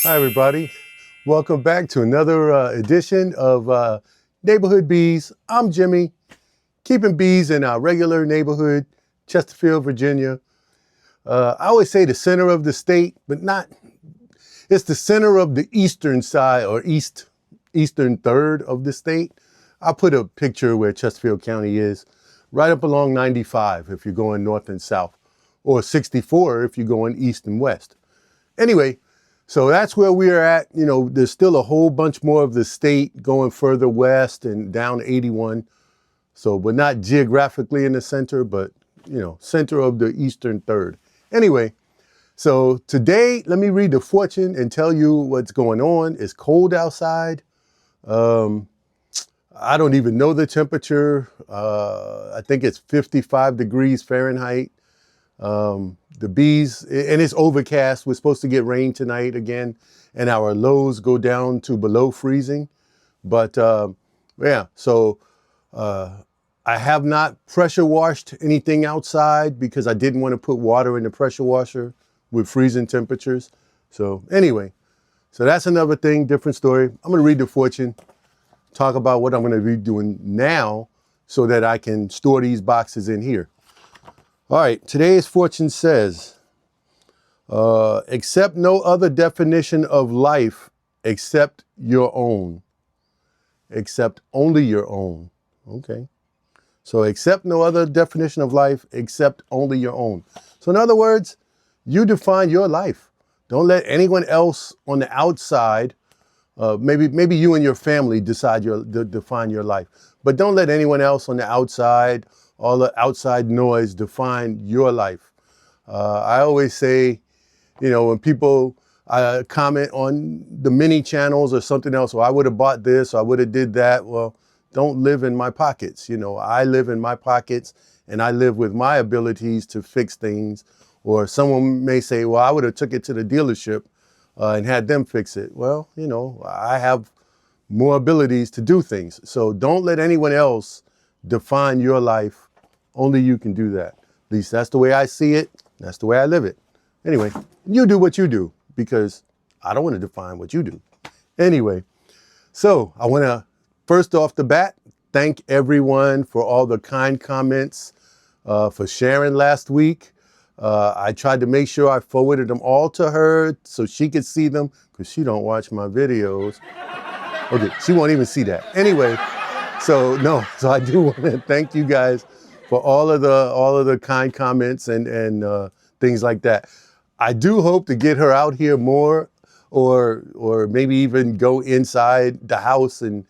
Hi, everybody. Welcome back to another edition of Neighborhood Bees. I'm Jimmy, keeping bees in our regular neighborhood, Chesterfield, Virginia. I always say the center of the state, but not. It's the center of the eastern side or eastern third of the state. I'll put a picture where Chesterfield County is, right up along 95 if you're going north and south, or 64 if you're going east and west. Anyway, so that's where we are at. You know, there's still a whole bunch more of the state going further west and down 81. So, but not geographically in the center, but, you know, center of the eastern third. Anyway, so today, let me read the fortune and tell you what's going on. It's cold outside. I don't even know the temperature. I think it's 55 degrees Fahrenheit. The bees, and it's overcast. We're supposed to get rain tonight again, and our lows go down to below freezing. But yeah, so I have not pressure washed anything outside because I didn't want to put water in the pressure washer with freezing temperatures. So anyway, so that's another thing, different story. I'm going to read the fortune, talk about what I'm going to be doing now so that I can store these boxes in here. All right, today's fortune says, accept no other definition of life except your own. Accept only your own. Okay. So accept no other definition of life except only your own. So in other words, you define your life. Don't let anyone else on the outside, maybe you and your family define your life, but don't let anyone else on the outside, all the outside noise define your life. I always say, you know, when people comment on the mini channels or something else, or I would have bought this, or I would have did that. Well, don't live in my pockets. You know, I live in my pockets and I live with my abilities to fix things. Or someone may say, well, I would have took it to the dealership and had them fix it. Well, you know, I have more abilities to do things. So don't let anyone else define your life. Only you can do that. At least that's the way I see it. That's the way I live it. Anyway, you do what you do because I don't want to define what you do. Anyway, so I want to, first off the bat, thank everyone for all the kind comments, for sharing last week. I tried to make sure I forwarded them all to her so she could see them because she don't watch my videos. Okay, she won't even see that. Anyway, so I do want to thank you guys for all of the kind comments and things like that. I do hope to get her out here more, or maybe even go inside the house and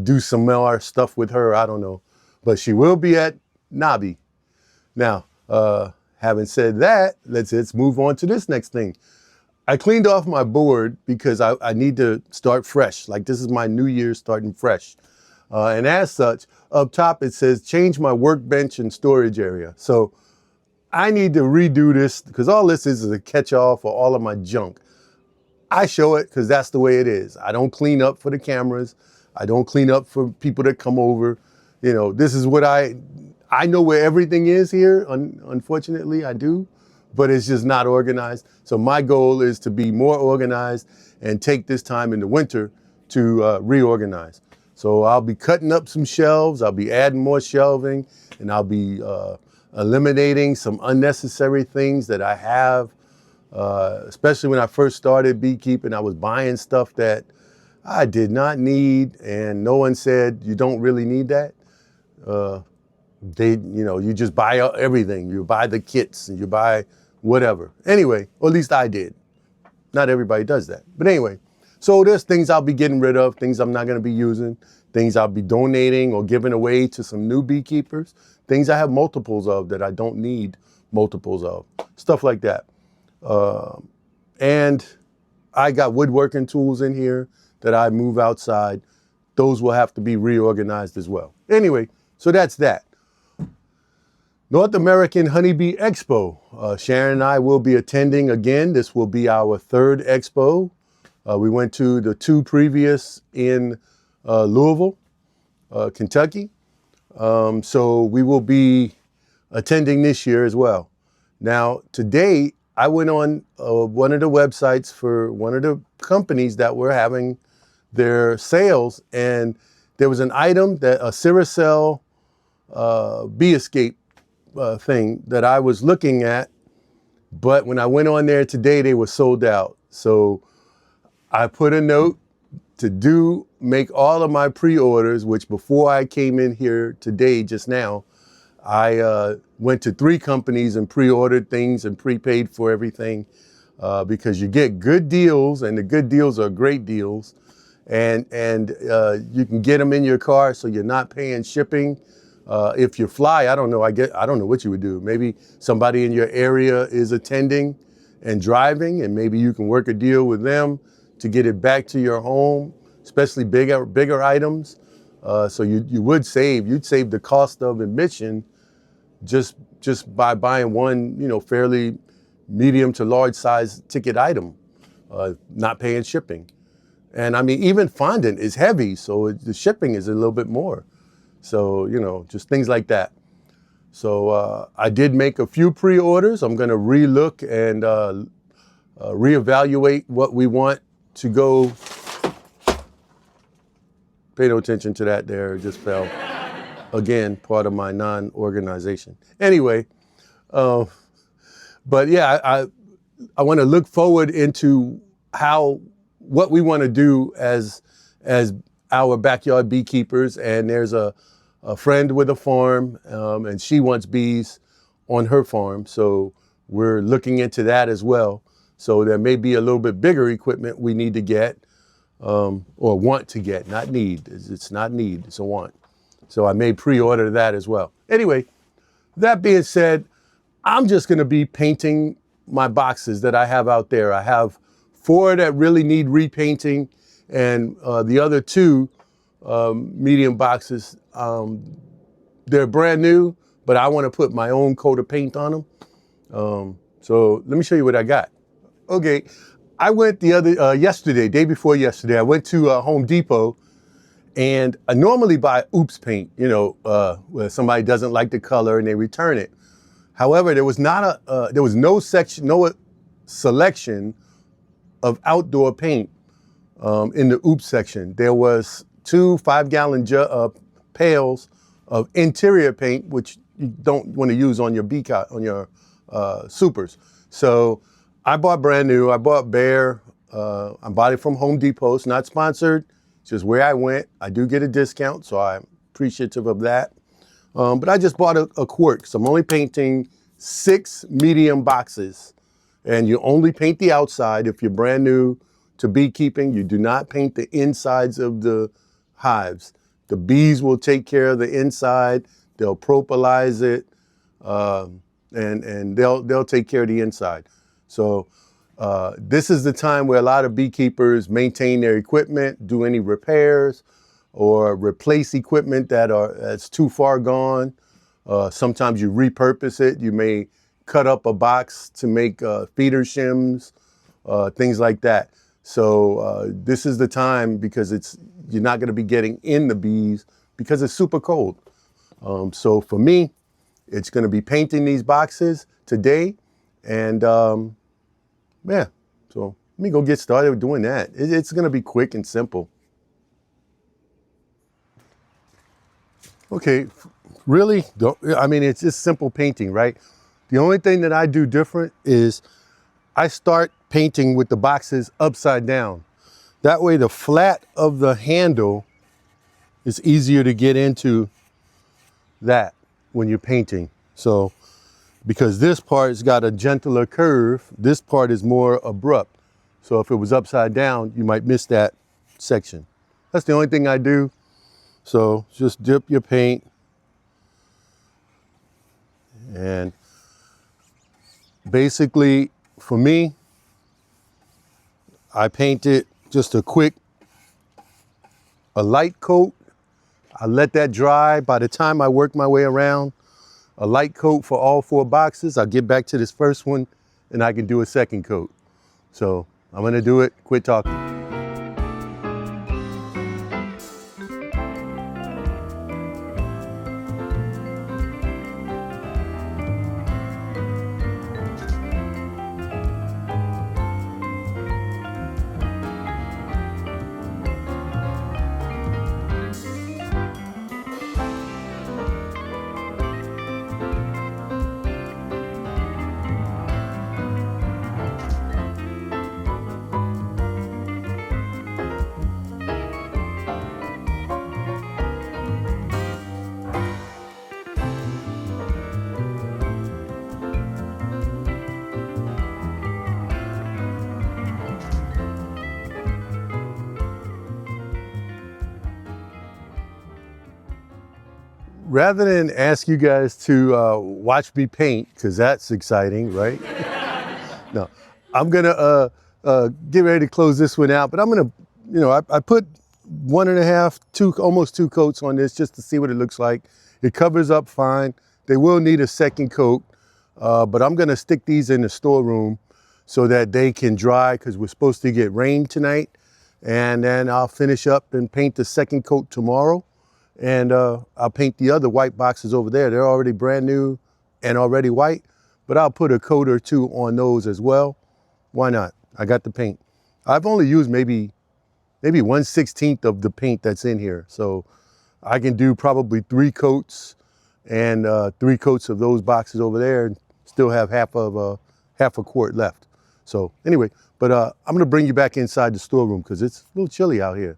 do some more stuff with her. I don't know, but she will be at NAHBE. Now, having said that, let's move on to this next thing. I cleaned off my board because I need to start fresh. Like, this is my New Year's starting fresh. And as such, up top it says change my workbench and storage area. So I need to redo this because all this is a catch-all for all of my junk. I show it because that's the way it is. I don't clean up for the cameras. I don't clean up for people that come over. You know, this is what I know where everything is here. Unfortunately, I do, but it's just not organized. So my goal is to be more organized and take this time in the winter to reorganize. So I'll be cutting up some shelves. I'll be adding more shelving, and I'll be eliminating some unnecessary things that I have. Especially when I first started beekeeping, I was buying stuff that I did not need, and no one said you don't really need that. You just buy everything. You buy the kits and you buy whatever. Anyway, or at least I did. Not everybody does that. But anyway, so there's things I'll be getting rid of, things I'm not going to be using, things I'll be donating or giving away to some new beekeepers, things I have multiples of that I don't need multiples of, stuff like that. And I got woodworking tools in here that I move outside. Those will have to be reorganized as well. Anyway, so that's that. North American Honeybee Expo. Sharon and I will be attending again. This will be our third expo. We went to the two previous in Louisville, Kentucky. So we will be attending this year as well. Now, today I went on one of the websites for one of the companies that were having their sales, and there was an item, that a Ciracel bee escape thing that I was looking at, but when I went on there today, they were sold out. So I put a note to make all of my pre-orders, which before I came in here today, just now, I went to 3 companies and pre-ordered things and prepaid for everything because you get good deals, and the good deals are great deals. And you can get them in your car, so you're not paying shipping. If you fly, I don't know what you would do. Maybe somebody in your area is attending and driving, and maybe you can work a deal with them to get it back to your home, especially bigger items. So you'd save the cost of admission just by buying one, fairly medium to large size ticket item, not paying shipping. And I mean, even fondant is heavy, so the shipping is a little bit more. So, just things like that. So I did make a few pre-orders. I'm going to relook and reevaluate what we want to go. Pay no attention to that there, it just fell. Again, part of my non-organization. Anyway, but yeah, I want to look forward into what we want to do as our backyard beekeepers. And there's a friend with a farm, and she wants bees on her farm. So we're looking into that as well. So there may be a little bit bigger equipment we need to get, or want to get, not need. It's not need, it's a want. So I may pre-order that as well. Anyway, that being said, I'm just going to be painting my boxes that I have out there. I have 4 that really need repainting, and the other 2 medium boxes, they're brand new, but I want to put my own coat of paint on them. So let me show you what I got. Okay, I went day before yesterday, I went to Home Depot, and I normally buy oops paint, where somebody doesn't like the color and they return it. However, there was no selection of outdoor paint in the oops section. There was 2 5-gallon pails of interior paint, which you don't want to use on your supers. So I bought brand new. I bought Bear. I bought it from Home Depot. It's not sponsored. It's just where I went. I do get a discount, so I'm appreciative of that. But I just bought a quart. So I'm only painting 6 medium boxes. And you only paint the outside. If you're brand new to beekeeping, you do not paint the insides of the hives. The bees will take care of the inside. They'll propolize it, and they'll take care of the inside. So this is the time where a lot of beekeepers maintain their equipment, do any repairs, or replace equipment that's too far gone. Sometimes you repurpose it. You may cut up a box to make feeder shims, things like that. So this is the time, because you're not going to be getting in the bees because it's super cold. So for me, it's going to be painting these boxes today, and yeah. So let me go get started with doing that. It's going to be quick and simple. Okay, really? It's just simple painting, right? The only thing that I do different is I start painting with the boxes upside down. That way the flat of the handle is easier to get into that when you're painting. So, because this part has got a gentler curve, this part is more abrupt. So if it was upside down, you might miss that section. That's the only thing I do. So just dip your paint, and basically for me, I paint it just a light coat. I let that dry. By the time I work my way around, a light coat for all 4 boxes. I'll get back to this first one and I can do a second coat. So I'm gonna do it, quit talking. rather than ask you guys to watch me paint, because that's exciting, right? No, I'm gonna get ready to close this one out, but I'm gonna, you know, I put 1.5, almost 2 coats on this just to see what it looks like. It covers up fine. They will need a second coat, but I'm gonna stick these in the storeroom so that they can dry, because we're supposed to get rain tonight. And then I'll finish up and paint the second coat tomorrow. And I'll paint the other white boxes over there. They're already brand new and already white, but I'll put a coat or 2 on those as well. Why not? I got the paint. I've only used maybe 1/16 of the paint that's in here. So I can do probably 3 coats and 3 coats of those boxes over there and still have half a quart left. So anyway, but I'm gonna bring you back inside the storeroom because it's a little chilly out here.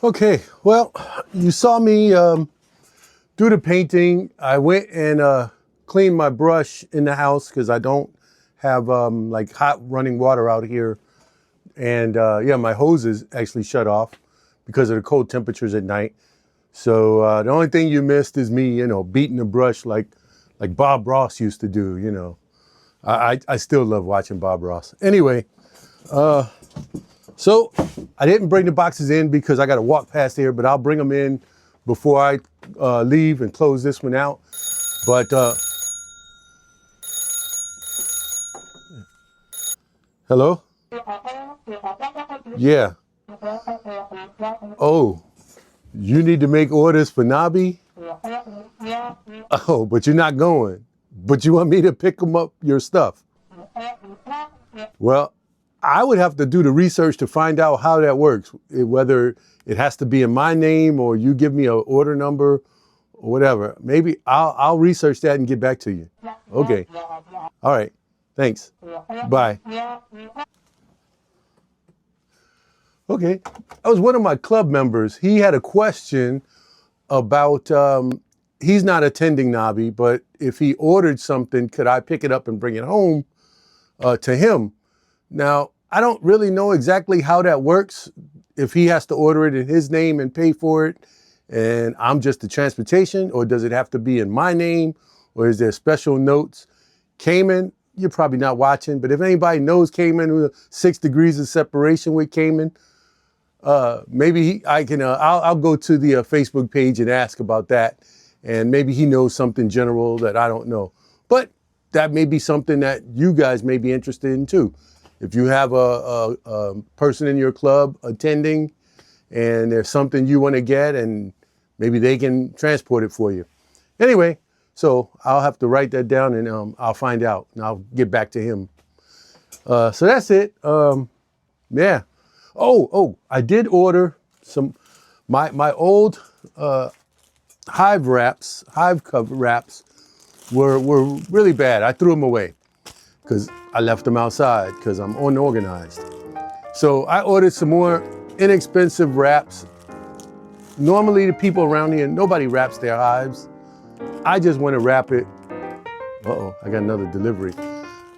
Okay, well, you saw me do the painting. I went and cleaned my brush in the house because I don't have like hot running water out here. And yeah, my hose is actually shut off because of the cold temperatures at night. So the only thing you missed is me, you know, beating the brush like Bob Ross used to do, you know. I still love watching Bob Ross. Anyway, so I didn't bring the boxes in because I got to walk past here, but I'll bring them in before I leave and close this one out. But hello? Yeah. Oh, you need to make orders for NAHBE? Oh, but you're not going. But you want me to pick them up your stuff? Well, I would have to do the research to find out how that works, whether it has to be in my name or you give me an order number or whatever. Maybe I'll research that and get back to you. Okay. All right. Thanks. Bye. Okay. That was one of my club members. He had a question about, he's not attending NAHBE, but if he ordered something, could I pick it up and bring it home to him? Now, I don't really know exactly how that works, if he has to order it in his name and pay for it, and I'm just the transportation, or does it have to be in my name, or is there special notes? Cayman, you're probably not watching, but if anybody knows Cayman, 6 degrees of separation with Cayman, maybe I'll go to the Facebook page and ask about that, and maybe he knows something general that I don't know. But that may be something that you guys may be interested in too. If you have a person in your club attending and there's something you want to get, and maybe they can transport it for you. Anyway, so I'll have to write that down and I'll find out and I'll get back to him. So that's it. Yeah. Oh, I did order some, my old hive cover wraps were really bad. I threw them away because I left them outside because I'm unorganized. So I ordered some more inexpensive wraps. Normally the people around here, nobody wraps their hives. I just want to wrap it. Uh-oh, I got another delivery.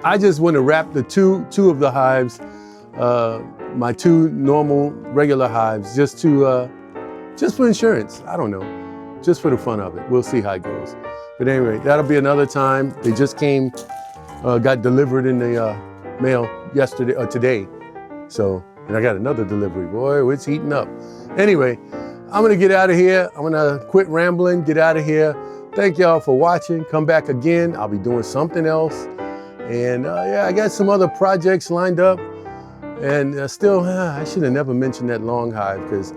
I just want to wrap the two of the hives, my 2 normal regular hives, just for insurance. I don't know, just for the fun of it. We'll see how it goes. But anyway, that'll be another time. They just came, got delivered in the mail yesterday or today. So, and I got another delivery. Boy, it's heating up. Anyway, I'm gonna get out of here. I'm gonna quit rambling, get out of here. Thank y'all for watching. Come back again. I'll be doing something else. And yeah, I got some other projects lined up. And still, I should have never mentioned that long hive because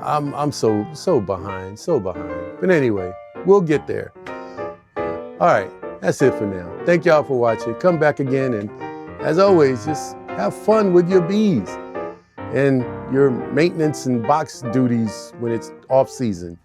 I'm so behind. But anyway, we'll get there. All right, that's it for now. Thank y'all for watching. Come back again, and as always, just have fun with your bees and your maintenance and box duties when it's off season.